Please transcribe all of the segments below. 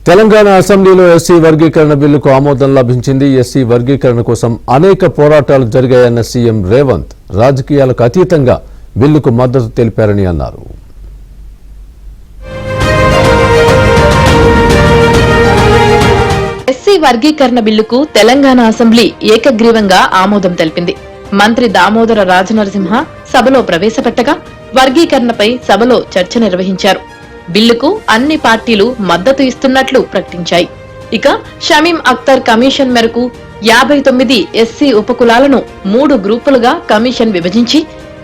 తెలంగాణ అసెంబ్లీలో ఎస్సీ వర్గీకరణ బిల్లుకు ఆమోదం లభించింది. ఎస్సీ వర్గీకరణ కోసం అనేక పోరాటాలు జరిగాయన్న సీఎం రేవంత్ రాజకీయాలకు అతీతంగా బిల్లుకు మద్దతు తెలిపారని అన్నారు. ఎస్సీ వర్గీకరణ బిల్లుకు తెలంగాణ అసెంబ్లీ ఏకగ్రీవంగా ఆమోదం తెలిపింది. మంత్రి దామోదర రాజనరసింహ సభలో ప్రవేశపెట్టగా వర్గీకరణపై సభలో చర్చ నిర్వహించారు. బిల్లుకు అన్ని పార్టీలు మద్దతు ఇస్తున్నట్లు ప్రకటించాయి. ఇక షమీం అఖ్తర్ కమిషన్ మేరకు 59 ఎస్సీ ఉపకులాలను 3 గ్రూపులుగా కమిషన్ విభజించి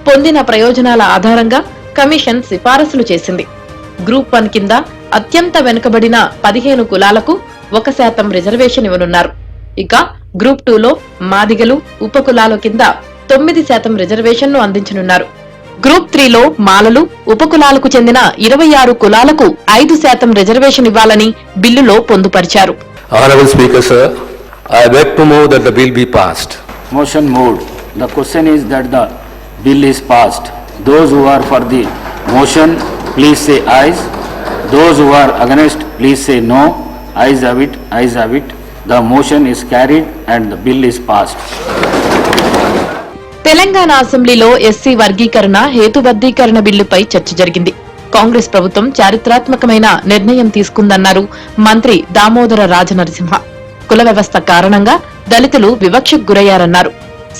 పొందిన ప్రయోజనాల ఆధారంగా కమిషన్ సిఫారసులు చేసింది. గ్రూప్ 1 కింద అత్యంత వెనుకబడిన 15 కులాలకు 1% రిజర్వేషన్ ఇవ్వనున్నారు. ఇక గ్రూప్ 2లో మాదిగలు ఉపకులాల కింద 9% రిజర్వేషన్ ను అందించనున్నారు. గ్రూప్ 3లో మాలలు ఉపకులాలకు చెందిన 26 కులాలకు 5% రిజర్వేషన్ ఇవ్వాలని బిల్లులో పొందుపరిచారు. Honorable Speaker, sir, I beg to move that the bill be passed. Motion moved. The question is that the bill is passed. Those who are for the motion, please say ayes. Those who are against, please say no. Ayes have it. Ayes have it. The motion is carried and the bill is passed. Telangana అసెంబ్లీలో SC వర్గీకరణ హేతుబద్ధీకరణ బిల్లుపై చర్చ జరిగింది. కాంగ్రెస్ ప్రభుత్వం చారిత్రాత్మకమైన నిర్ణయం తీసుకుందన్నారు మంత్రి దామోదర రాజనరసింహ. కుల వ్యవస్థ కారణంగా దళితులు వివక్షకు గురయ్యారన్నారు.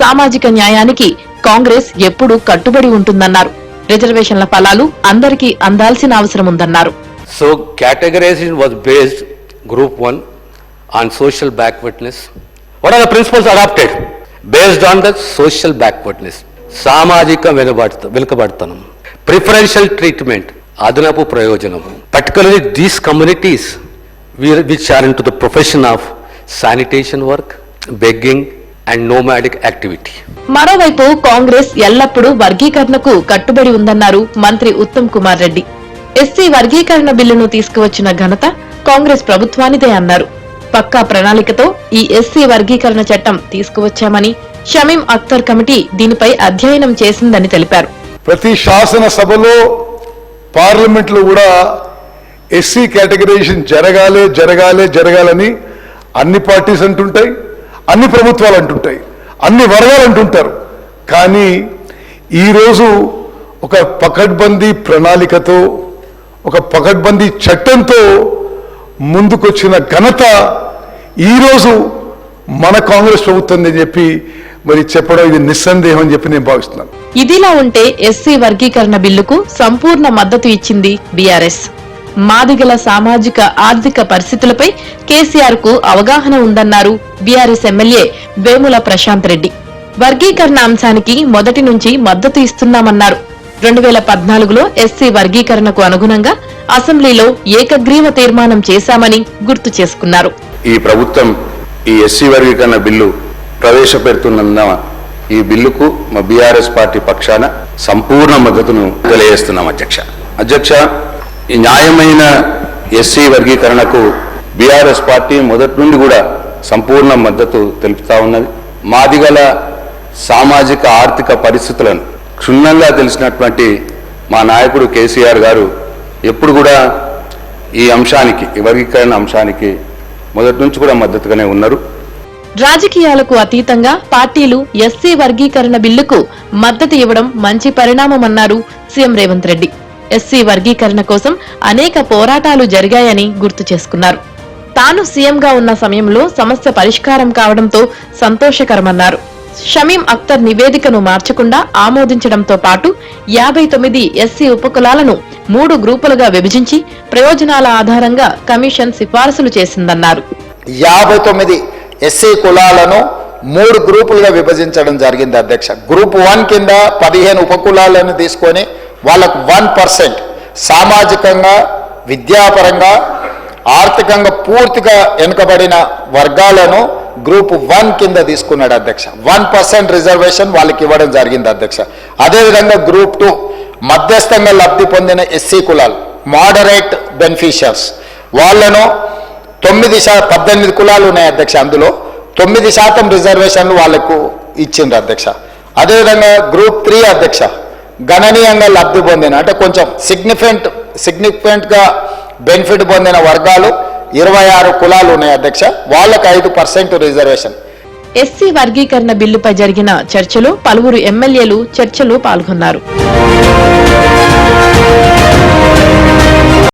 సామాజిక న్యాయానికి కాంగ్రెస్ ఎప్పుడూ కట్టుబడి ఉంటుందన్నారు. రిజర్వేషన్ల ఫలాలు అందరికీ అందాల్సిన అవసరం ఉందన్నారు. So categorization was based group 1 on social backwardness. What are the principles adopted? Based on the social backwardness. సామాజిక వెనుకబడతనం, ప్రిఫరెన్షియల్ ట్రీట్మెంట్, అదనపు ప్రయోజనం. Particularly these communities which are into the profession of sanitation work, begging and nomadic activity. మరోవైపు కాంగ్రెస్ ఎల్లప్పుడూ వర్గీకరణకు కట్టుబడి ఉందన్నారు మంత్రి Uttam Kumar Reddy. SC వర్గీకరణ బిల్లును తీసుకువచ్చిన ఘనత కాంగ్రెస్ ప్రభుత్వానిదే అన్నారు. పక్కా ప్రణాళికతో ఈ ఎస్సీ వర్గీకరణ చట్టం తీసుకువచ్చామని, షమీం అఖ్తర్ కమిటీ దీనిపై అధ్యయనం చేసిందని తెలిపారు. ప్రతి శాసన సభలో పార్లమెంట్ లో కూడా ఎస్సీ కేటగరైజేషన్ జరగాలని అన్ని పార్టీస్ అంటుంటాయి, అన్ని ప్రభుత్వాలు అంటుంటాయి, అన్ని వర్గాలు అంటుంటారు. కానీ ఈరోజు ఒక పకడ్బందీ ప్రణాళికతో, ఒక పకడ్బందీ చట్టంతో ముందుకొచ్చిన ఘనత ఈరోజు మన కాంగ్రెస్ ప్రభుత్వం అని చెప్పి మరి చెప్పడం ఇది నిస్సందేహం అని చెప్పి నేను భావిస్తున్నాను. ఇదిలా ఉంటే ఎస్సీ వర్గీకరణ బిల్లుకు సంపూర్ణ మద్దతు ఇచ్చింది బీఆర్ఎస్. మాదిగల సామాజిక ఆర్థిక పరిస్థితులపై కేసీఆర్ కు అవగాహన ఉందన్నారు బీఆర్ఎస్ ఎమ్మెల్యే వేముల ప్రశాంత్ రెడ్డి. వర్గీకరణ అంశానికి మొదటి నుంచి మద్దతు ఇస్తున్నామన్నారు. 2014లో ఎస్సీ వర్గీకరణకు అనుగుణంగా అసెంబ్లీలో ఏకగ్రీవ తీర్మానం చేశామని గుర్తు చేసుకున్నారు. ఈ ప్రభుత్వం ఈ ఎస్సీ వర్గీకరణ బిల్లు ప్రవేశపెడుతున్న ఈ బిల్లుకు మా బీఆర్ఎస్ పార్టీ పక్షాన సంపూర్ణ మద్దతును తెలియజేస్తున్నాం. అధ్యక్ష, ఈ న్యాయమైన ఎస్సీ వర్గీకరణకు బీఆర్ఎస్ పార్టీ మొదటి నుండి కూడా సంపూర్ణ మద్దతు తెలుపుతా ఉన్నది. మాదిగల సామాజిక ఆర్థిక పరిస్థితులను క్షుణ్ణంగా తెలిసినటువంటి మా నాయకుడు కేసీఆర్ గారు ఎప్పుడు కూడా ఈ అంశానికి, ఈ వర్గీకరణ అంశానికి మొదటి నుంచి కూడా మద్దతుగానే ఉన్నారు. రాజకీయాలకు అతీతంగా పార్టీలు ఎస్సీ వర్గీకరణ బిల్లుకు మద్దతు ఇవ్వడం మంచి పరిణామమన్నారు సీఎం రేవంత్ రెడ్డి. ఎస్సీ వర్గీకరణ కోసం అనేక పోరాటాలు జరిగాయని గుర్తు చేసుకున్నారు. తాను సీఎంగా ఉన్న సమయంలో సమస్య పరిష్కారం కావడంతో సంతోషకరమన్నారు. షమీం అఖ్తర్ నివేదికను మార్చకుండా ఆమోదించడంతో పాటు 59 ఎస్సీ ఉపకులాలను 3 గ్రూపులుగా విభజించి ప్రయోజనాల ఆధారంగా కమిషన్ సిఫారసులు చేసిందన్నారు. 59 ఎస్సీ కులాలను 3 గ్రూపులుగా విభజించడం జరిగింది అధ్యక్ష. గ్రూప్ 1 కింద 15 ఉపకులాలను తీసుకొని వాళ్ళకు 1% సామాజికంగా, విద్యాపరంగా, ఆర్థికంగా పూర్తిగా వెనుకబడిన వర్గాలను గ్రూప్ 1 కింద తీసుకున్నాడు అధ్యక్ష. 1% రిజర్వేషన్ వాళ్ళకి ఇవ్వడం జరిగింది అధ్యక్ష. అదేవిధంగా గ్రూప్ 2 మధ్యస్థంగా లబ్ధి పొందిన ఎస్సీ కులాలు, మోడరేట్ బెనిఫిషియర్స్, వాళ్ళను 18 కులాలు ఉన్నాయి అధ్యక్ష. అందులో 9% రిజర్వేషన్లు వాళ్లకు ఇచ్చిండ్రు అధ్యక్ష. అదేవిధంగా గ్రూప్ 3 అధ్యక్ష గణనీయంగా లబ్ధి పొందిన, అంటే కొంచెం సిగ్నిఫికెంట్ గా బెనిఫిట్ పొందిన వర్గాలు 26 కులాలు ఉన్నాయి అధ్యక్ష, వాళ్ళకు 5% రిజర్వేషన్. ఎస్సీ వర్గీకరణ బిల్లుపై జరిగిన చర్చలో పలువురు ఎమ్మెల్యేలు చర్చలో పాల్గొన్నారు.